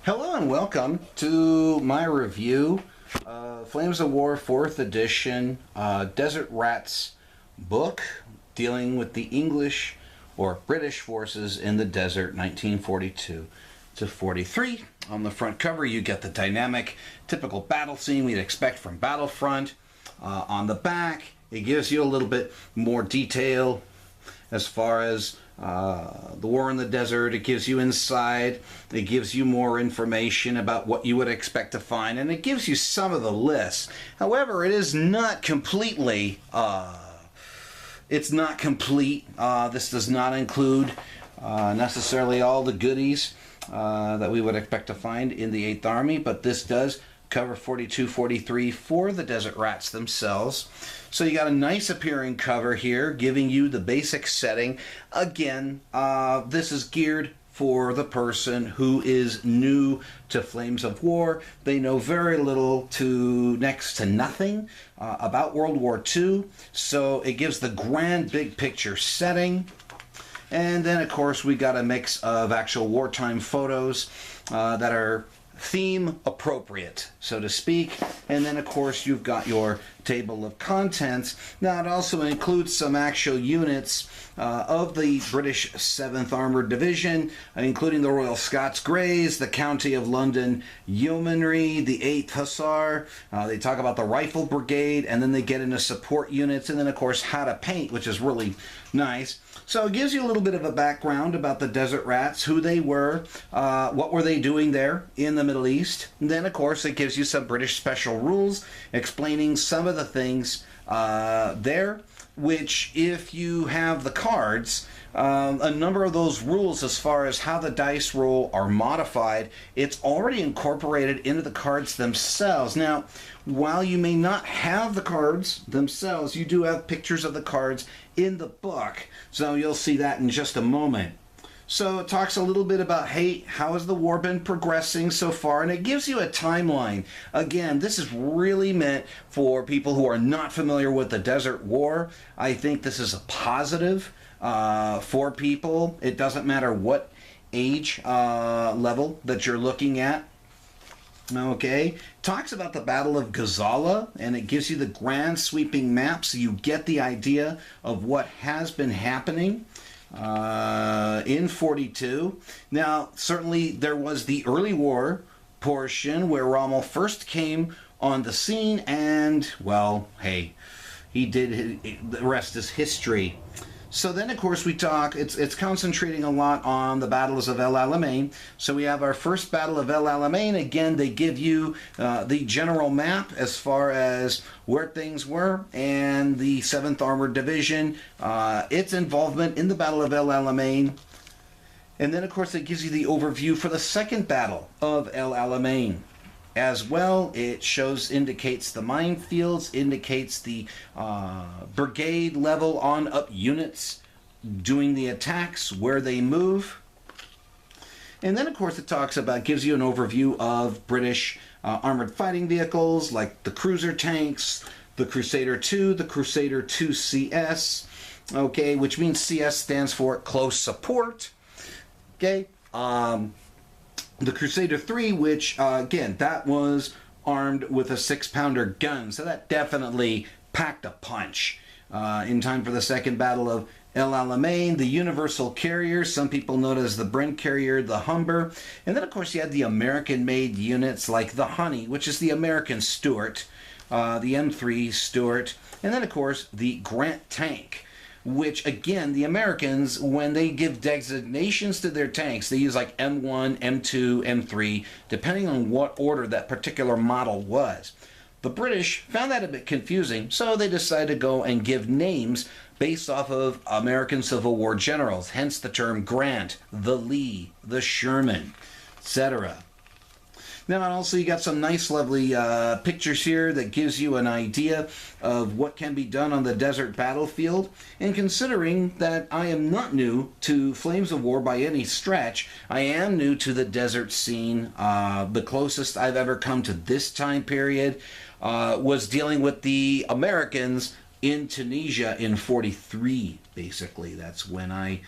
Hello and welcome to my review of Flames of War 4th edition Desert Rats book dealing with the English or British forces in the desert 1942 to 43. On the front cover you get the dynamic, typical battle scene we'd expect from Battlefront. On the back it gives you a little bit more detail as far as the war in the desert. It gives you insight. It gives you more information about what you would expect to find, and it gives you some of the lists. However, it is not completely. It's not complete. This does not include necessarily all the goodies that we would expect to find in the 8th Army, but this does cover 42-43 for the Desert Rats themselves. So you got a nice appearing cover here giving you the basic setting. Again, this is geared for the person who is new to Flames of War. They know very little to next to nothing about World War II, so it gives the grand big picture setting. And then of course we got a mix of actual wartime photos that are theme appropriate, so to speak. And then of course you've got your table of contents. Now it also includes some actual units of the British 7th Armoured Division, including the Royal Scots Greys, the County of London Yeomanry, the 8th Hussar. They talk about the Rifle Brigade, and then they get into support units, and then of course how to paint, which is really nice. So it gives you a little bit of a background about the Desert Rats, who they were, what were they doing there in the Middle East. And then of course it gives you some British special rules explaining some of the things there, which if you have the cards, a number of those rules as far as how the dice roll are modified, it's already incorporated into the cards themselves. Now, while you may not have the cards themselves, you do have pictures of the cards in the book, so you'll see that in just a moment. So it talks a little bit about, hey, how has the war been progressing so far? And it gives you a timeline. Again, this is really meant for people who are not familiar with the Desert War. I think this is a positive for people. It doesn't matter what age level that you're looking at. Okay, talks about the Battle of Gazala, and it gives you the grand sweeping map so you get the idea of what has been happening in 42. Now, certainly there was the early war portion where Rommel first came on the scene, and, well, hey, he did, the rest is history. So then, of course, we talk, it's concentrating a lot on the battles of El Alamein. So we have our first battle of El Alamein. Again, they give you the general map as far as where things were, and the 7th Armored Division, its involvement in the Battle of El Alamein. And then, of course, it gives you the overview for the second battle of El Alamein. As well, it indicates the minefields, indicates the brigade level on up units doing the attacks, where they move. And then, of course, it gives you an overview of British armored fighting vehicles like the cruiser tanks, the Crusader II, the Crusader II CS, okay, which means CS stands for close support, okay. The Crusader III, which, again, that was armed with a 6-pounder gun, so that definitely packed a punch. In time for the second battle of El Alamein, the Universal Carrier, some people know it as the Brent Carrier, the Humber, and then, of course, you had the American-made units like the Honey, which is the American Stuart, the M3 Stuart, and then, of course, the Grant Tank, which, again, the Americans, when they give designations to their tanks, they use like M1, M2, M3, depending on what order that particular model was. The British found that a bit confusing, so they decided to go and give names based off of American Civil War generals, hence the term Grant, the Lee, the Sherman, etc. Now, also, you got some nice, lovely pictures here that gives you an idea of what can be done on the desert battlefield. And considering that I am not new to Flames of War by any stretch, I am new to the desert scene. The closest I've ever come to this time period was dealing with the Americans in Tunisia in 43, basically. That's when I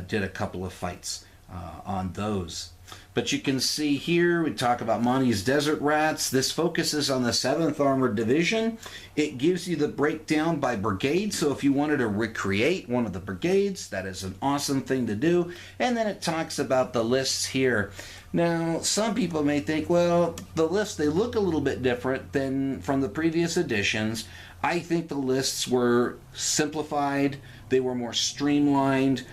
did a couple of fights on those. But you can see here, we talk about Monty's Desert Rats. This focuses on the 7th Armored Division. It gives you the breakdown by brigade, so if you wanted to recreate one of the brigades, that is an awesome thing to do. And then it talks about the lists here. Now, some people may think, well, the lists, they look a little bit different than from the previous editions. I think the lists were simplified, they were more streamlined,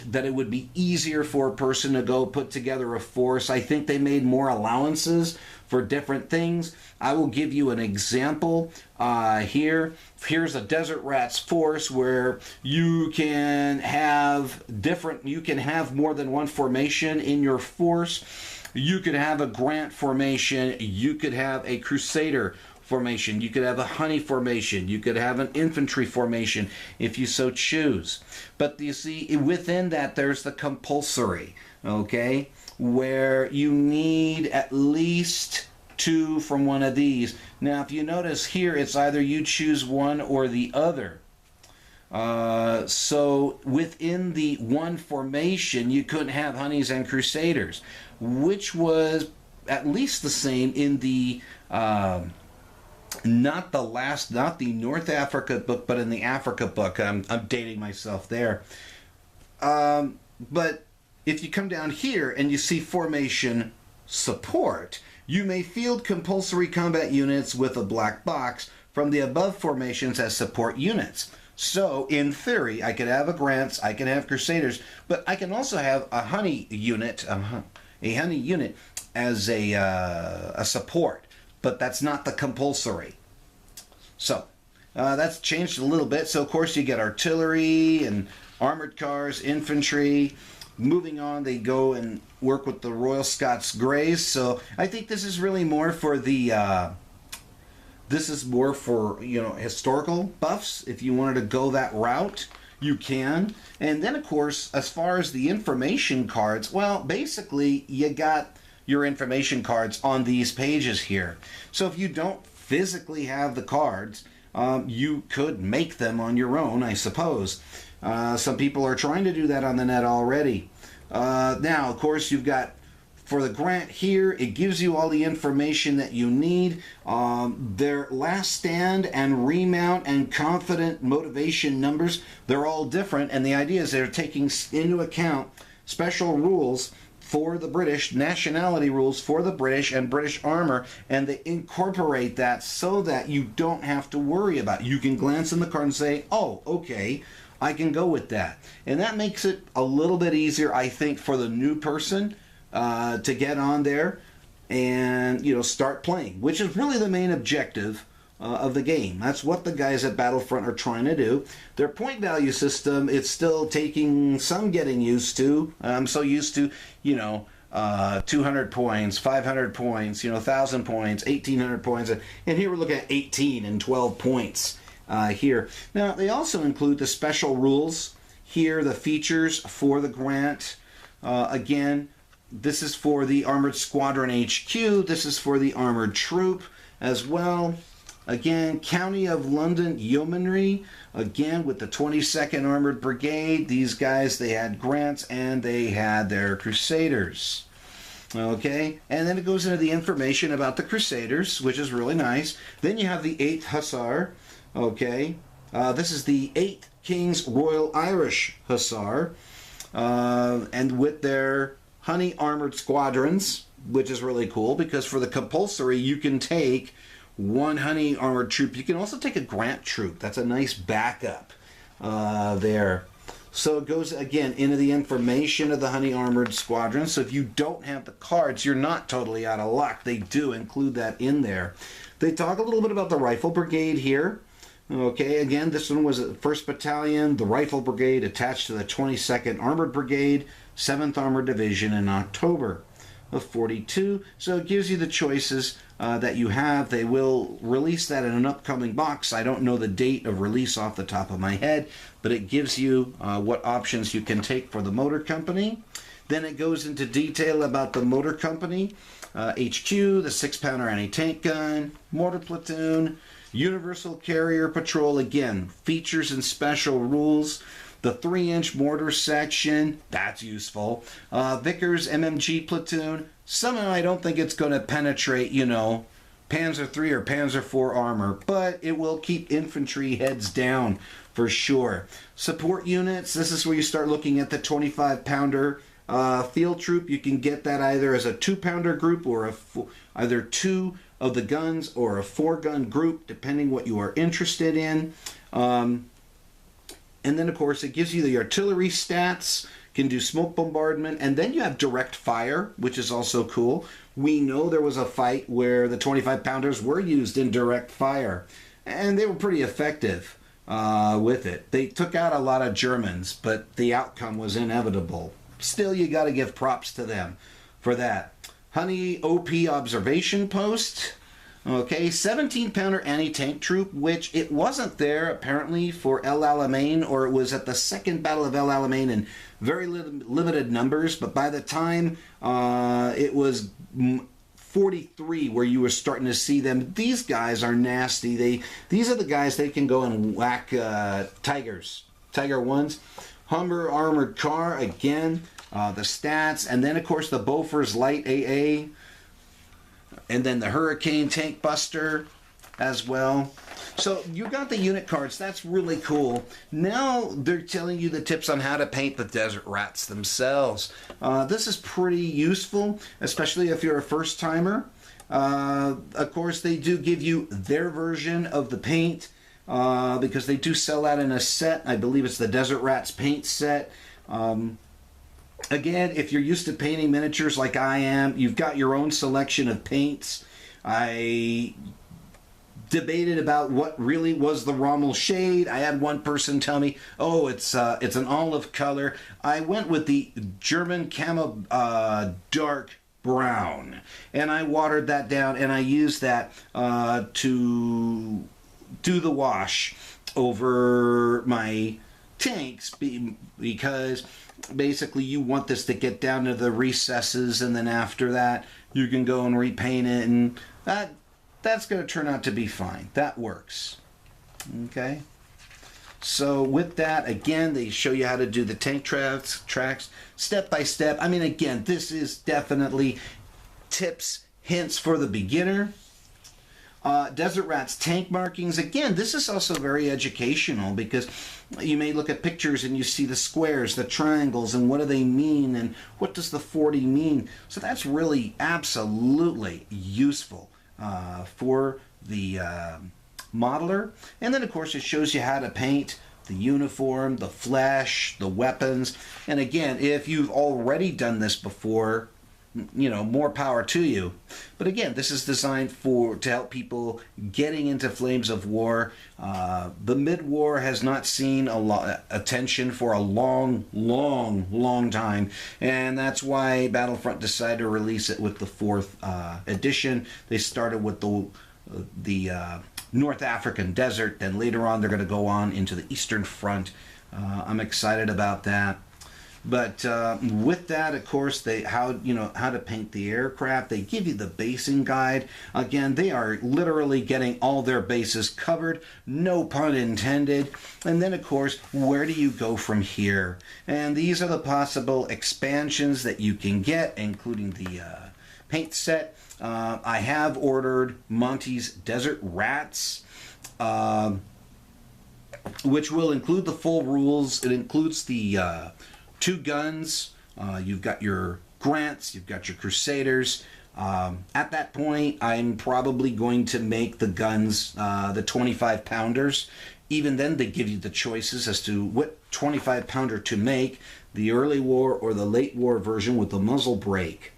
that it would be easier for a person to go put together a force. I think they made more allowances for different things. I will give you an example here. Here's a Desert Rats force where you can have more than one formation in your force. You could have a Grant formation. You could have a Crusader formation. You could have a honey formation. You could have an infantry formation if you so choose. But you see, within that, there's the compulsory, okay, where you need at least 2 from one of these. Now, if you notice here, it's either you choose one or the other. So within the one formation, you couldn't have honeys and crusaders, which was at least the same in the not the North Africa book, but in the Africa book. I'm dating myself there. But if you come down here and you see formation support, you may field compulsory combat units with a black box from the above formations as support units. So, in theory, I could have a Grants, I can have Crusaders, but I can also have a honey unit, as a support. But that's not the compulsory. So, that's changed a little bit. So, of course, you get artillery and armored cars, infantry. Moving on, they go and work with the Royal Scots Greys. So, I think this is really more for the... historical buffs. If you wanted to go that route, you can. And then, of course, as far as the information cards, well, basically, you got your information cards on these pages here. So if you don't physically have the cards, you could make them on your own, I suppose. Some people are trying to do that on the net already. Now, of course, you've got, for the Grant here, it gives you all the information that you need. Their last stand and remount and confident motivation numbers, they're all different. And the idea is they're taking into account special rules for the British, nationality rules for the British and British armor, and they incorporate that so that you don't have to worry about it. You can glance in the card and say, oh, okay, I can go with that. And that makes it a little bit easier, I think, for the new person to get on there and start playing, which is really the main objective of the game. That's what the guys at Battlefront are trying to do. Their point value system, it's still taking some getting used to. I'm so used to 200 points, 500 points, 1,000 points, 1,800 points, and here we're looking at 18 and 12 points here. Now they also include the special rules here, the features for the Grant. Again, this is for the Armored Squadron HQ. This is for the Armored Troop as well. Again, County of London Yeomanry, again with the 22nd Armored Brigade. These guys, they had Grants and they had their Crusaders. Okay, and then it goes into the information about the Crusaders, which is really nice. Then you have the 8th Hussar. Okay, this is the 8th King's Royal Irish Hussar, and with their honey armored squadrons, which is really cool because for the compulsory you can take one honey armored troop. You can also take a Grant troop. That's a nice backup there. So it goes again into the information of the honey armored squadron. So if you don't have the cards, you're not totally out of luck. They do include that in there. They talk a little bit about the Rifle Brigade here. Okay, again, this one was the 1st Battalion, the Rifle Brigade attached to the 22nd Armored Brigade, 7th Armored Division in October of 42. So it gives you the choices that you have. They will release that in an upcoming box. I don't know the date of release off the top of my head, but it gives you what options you can take for the motor company. Then it goes into detail about the motor company, HQ, the 6-pounder anti-tank gun, mortar platoon, Universal Carrier Patrol. Again, features and special rules. The 3-inch mortar section, that's useful. Vickers MMG platoon, somehow I don't think it's going to penetrate, you know, Panzer III or Panzer IV armor, but it will keep infantry heads down for sure. Support units, this is where you start looking at the 25-pounder field troop. You can get that either as a 2-pounder group or either 2 of the guns or a 4-gun group, depending what you are interested in. And then, of course, it gives you the artillery stats, can do smoke bombardment, and then you have direct fire, which is also cool. We know there was a fight where the 25-pounders were used in direct fire, and they were pretty effective with it. They took out a lot of Germans, but the outcome was inevitable. Still, you got to give props to them for that. Honey OP observation post. Okay, 17-pounder anti-tank troop, which it wasn't there apparently for El Alamein, or it was at the Second Battle of El Alamein in very limited numbers, but by the time it was 43 where you were starting to see them, these guys are nasty. These are the guys that can go and whack Tigers, Tiger 1s. Humber armored car, again, the stats, and then of course the Bofors light AA, and then the Hurricane tank buster as well. So you got the unit cards. That's really cool. Now they're telling you the tips on how to paint the Desert Rats themselves. This is pretty useful, especially if you're a first timer. Of course, they do give you their version of the paint because they do sell that in a set. I believe it's the Desert Rats paint set. Again, if you're used to painting miniatures like I am, you've got your own selection of paints. I debated about what really was the Rommel shade. I had one person tell me, oh, it's an olive color. I went with the German camo dark brown, and I watered that down, and I used that to do the wash over my tanks because basically you want this to get down to the recesses, and then after that you can go and repaint it, and that's going to turn out to be fine. That works. Okay, so with that, again, they show you how to do the tank tracks step by step. I mean, again, this is definitely tips, hints for the beginner. Desert Rats tank markings. Again, this is also very educational because you may look at pictures and you see the squares, the triangles, and what do they mean, and what does the 40 mean. So that's really absolutely useful for the modeler. And then, of course, it shows you how to paint the uniform, the flesh, the weapons. And again, if you've already done this before, you know, more power to you. But again, this is designed to help people getting into Flames of War. The mid-war has not seen a lot attention for a long time, and that's why Battlefront decided to release it with the 4th edition. They started with the North African desert, then later on they're going to go on into the Eastern Front. I'm excited about that. But with that, of course, how to paint the aircraft. They give you the basing guide. Again, they are literally getting all their bases covered, no pun intended. And then, of course, where do you go from here? And these are the possible expansions that you can get, including the paint set. I have ordered Monty's Desert Rats, which will include the full rules. It includes the 2 guns, you've got your Grants, you've got your Crusaders. At that point, I'm probably going to make the guns the 25-pounders. Even then, they give you the choices as to what 25-pounder to make, the early war or the late war version with the muzzle brake.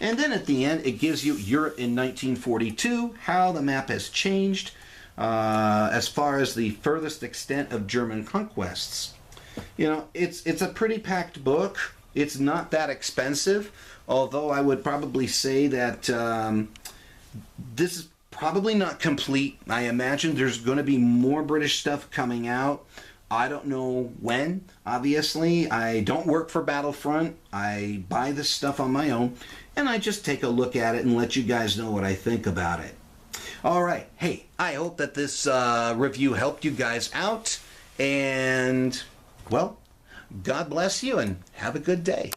And then at the end, it gives you Europe in 1942, how the map has changed as far as the furthest extent of German conquests. You know, it's a pretty packed book. It's not that expensive, although I would probably say that this is probably not complete. I imagine there's going to be more British stuff coming out. I don't know when, obviously. I don't work for Battlefront. I buy this stuff on my own, and I just take a look at it and let you guys know what I think about it. All right. Hey, I hope that this review helped you guys out. And, well, God bless you and have a good day.